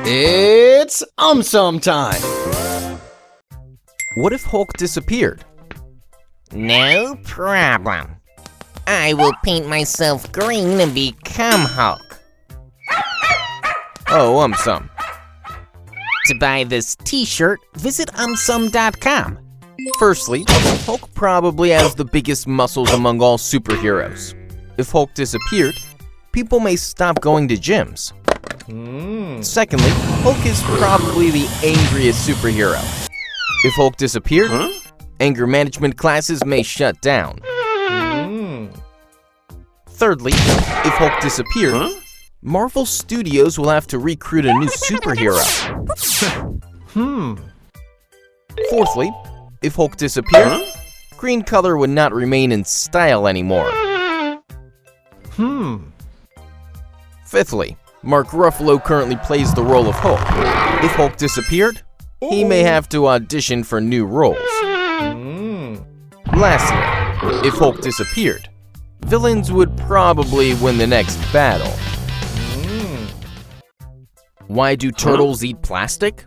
It's AumSum time! What if Hulk disappeared? No problem. I will paint myself green and become Hulk. Oh, AumSum. To buy this t-shirt, visit AumSum.com. Firstly, Hulk probably has the biggest muscles among all superheroes. If Hulk disappeared, people may stop going to gyms. Secondly, Hulk is probably the angriest superhero. If Hulk disappeared, anger management classes may shut down. Thirdly, if Hulk disappeared, Marvel Studios will have to recruit a new superhero. Fourthly, if Hulk disappeared, green color would not remain in style anymore. Fifthly, Mark Ruffalo currently plays the role of Hulk. If Hulk disappeared, he may have to audition for new roles. Lastly, if Hulk disappeared, villains would probably win the next battle. Why do turtles eat plastic?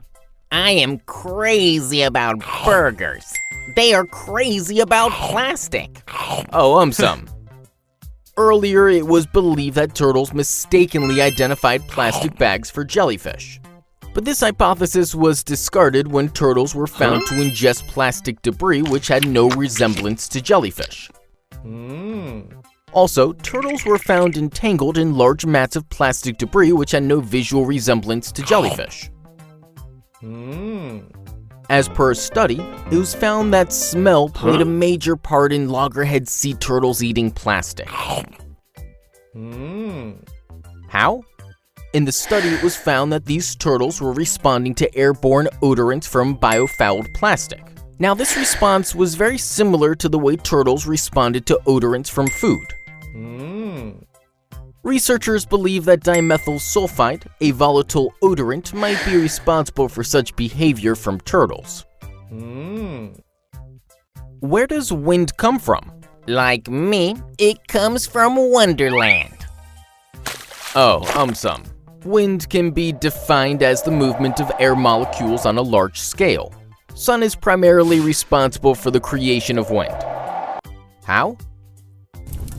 I am crazy about burgers. They are crazy about plastic. Oh, AumSum. Earlier, it was believed that turtles mistakenly identified plastic bags for jellyfish. But this hypothesis was discarded when turtles were found to ingest plastic debris which had no resemblance to jellyfish. Also, turtles were found entangled in large mats of plastic debris which had no visual resemblance to jellyfish. As per a study, it was found that smell played a major part in loggerhead sea turtles eating plastic. How? In the study, it was found that these turtles were responding to airborne odorants from biofouled plastic. Now, this response was very similar to the way turtles responded to odorants from food. Researchers believe that dimethyl sulfide, a volatile odorant, might be responsible for such behavior from turtles. Where does wind come from? Like me, it comes from Wonderland. Oh, AumSum. Wind can be defined as the movement of air molecules on a large scale. Sun is primarily responsible for the creation of wind. How?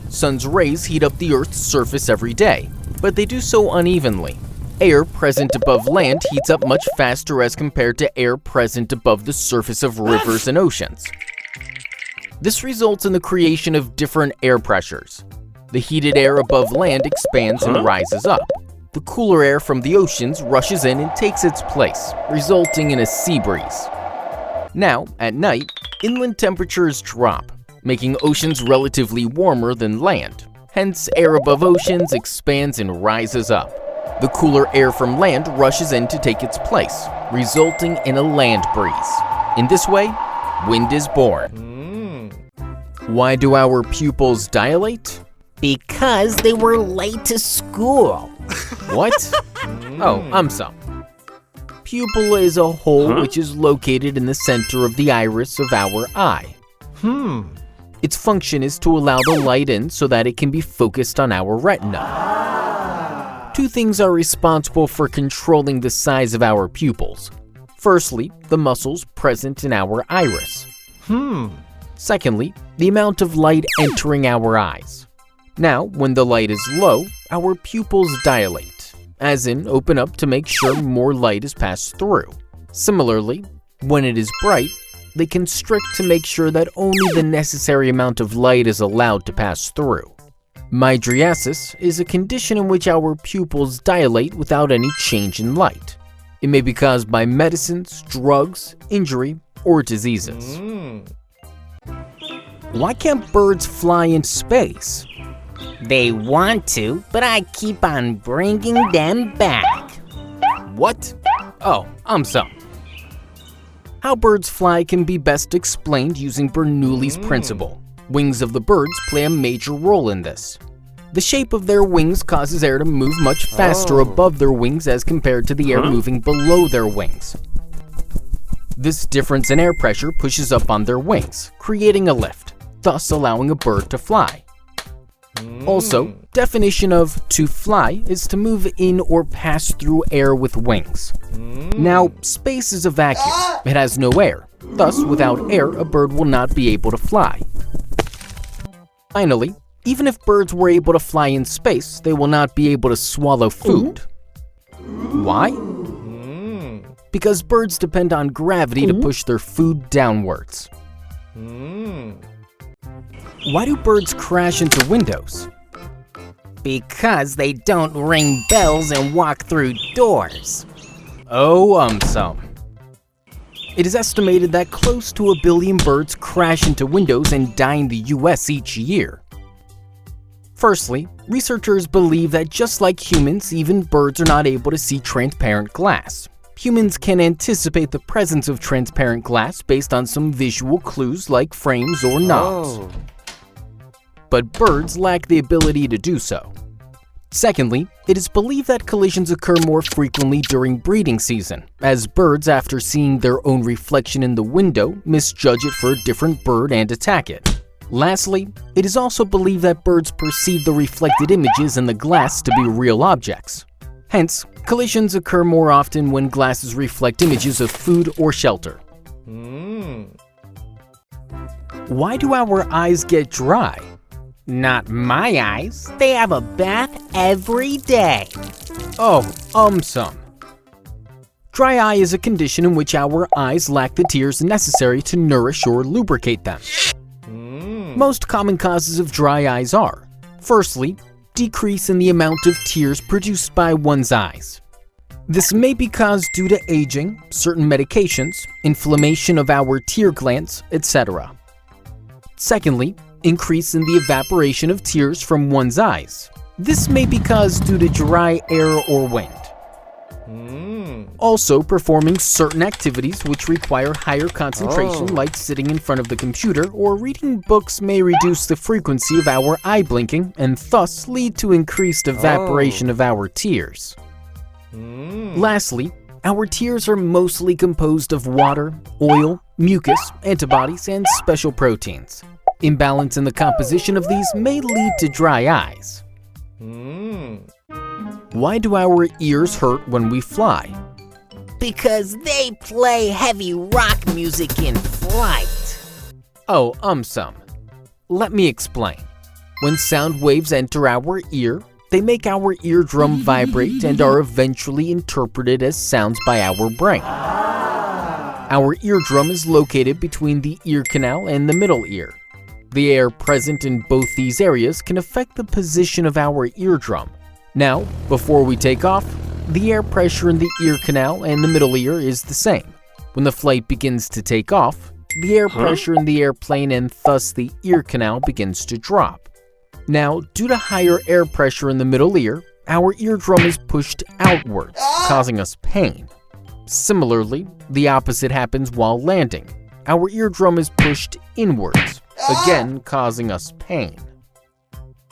Sun's rays heat up the Earth's surface every day, but they do so unevenly. Air present above land heats up much faster as compared to air present above the surface of rivers and oceans. This results in the creation of different air pressures. The heated air above land expands and rises up. The cooler air from the oceans rushes in and takes its place, resulting in a sea breeze. Now, at night, inland temperatures drop, making oceans relatively warmer than land. Hence, air above oceans expands and rises up. The cooler air from land rushes in to take its place, resulting in a land breeze. In this way, wind is born. Why do our pupils dilate? Because they were late to school. What? Oh, AumSum. Pupil is a hole which is located in the center of the iris of our eye. Its function is to allow the light in so that it can be focused on our retina. Two things are responsible for controlling the size of our pupils. Firstly, the muscles present in our iris. Secondly, the amount of light entering our eyes. Now, when the light is low, our pupils dilate, as in open up to make sure more light is passed through. Similarly, when it is bright, they constrict to make sure that only the necessary amount of light is allowed to pass through. Mydriasis is a condition in which our pupils dilate without any change in light. It may be caused by medicines, drugs, injury, or diseases. Why can't birds fly in space? They want to, but I keep on bringing them back. What? Oh, AumSum. How birds fly can be best explained using Bernoulli's principle. Wings of the birds play a major role in this. The shape of their wings causes air to move much faster above their wings as compared to the air moving below their wings. This difference in air pressure pushes up on their wings, creating a lift, thus allowing a bird to fly. Also, definition of to fly is to move in or pass through air with wings. Now, space is a vacuum. It has no air. Thus, without air, a bird will not be able to fly. Finally, even if birds were able to fly in space, they will not be able to swallow food. Why? Because birds depend on gravity to push their food downwards. Why do birds crash into windows? Because they don't ring bells and walk through doors. Oh, AumSum. It is estimated that close to 1 billion birds crash into windows and die in the US each year. Firstly, researchers believe that just like humans, even birds are not able to see transparent glass. Humans can anticipate the presence of transparent glass based on some visual clues like frames or knobs. But birds lack the ability to do so. Secondly, it is believed that collisions occur more frequently during breeding season, as birds, after seeing their own reflection in the window, misjudge it for a different bird and attack it. Lastly, it is also believed that birds perceive the reflected images in the glass to be real objects. Hence, collisions occur more often when glasses reflect images of food or shelter. Why do our eyes get dry? Not my eyes. They have a bath every day. Oh, AumSum. Dry eye is a condition in which our eyes lack the tears necessary to nourish or lubricate them. Most common causes of dry eyes are, firstly, decrease in the amount of tears produced by one's eyes. This may be caused due to aging, certain medications, inflammation of our tear glands, etc. Secondly, increase in the evaporation of tears from one's eyes. This may be caused due to dry air or wind. Also, performing certain activities which require higher concentration, like sitting in front of the computer or reading books, may reduce the frequency of our eye blinking and thus lead to increased evaporation of our tears. Lastly, our tears are mostly composed of water, oil, mucus, antibodies, and special proteins. Imbalance in the composition of these may lead to dry eyes. Why do our ears hurt when we fly? Because they play heavy rock music in flight. Oh, AumSum. Let me explain. When sound waves enter our ear, they make our eardrum vibrate and are eventually interpreted as sounds by our brain. Our eardrum is located between the ear canal and the middle ear. The air present in both these areas can affect the position of our eardrum. Now, before we take off, the air pressure in the ear canal and the middle ear is the same. When the flight begins to take off, the air pressure in the airplane and thus the ear canal begins to drop. Now, due to higher air pressure in the middle ear, our eardrum is pushed outwards, causing us pain. Similarly, the opposite happens while landing. Our eardrum is pushed inwards, again causing us pain.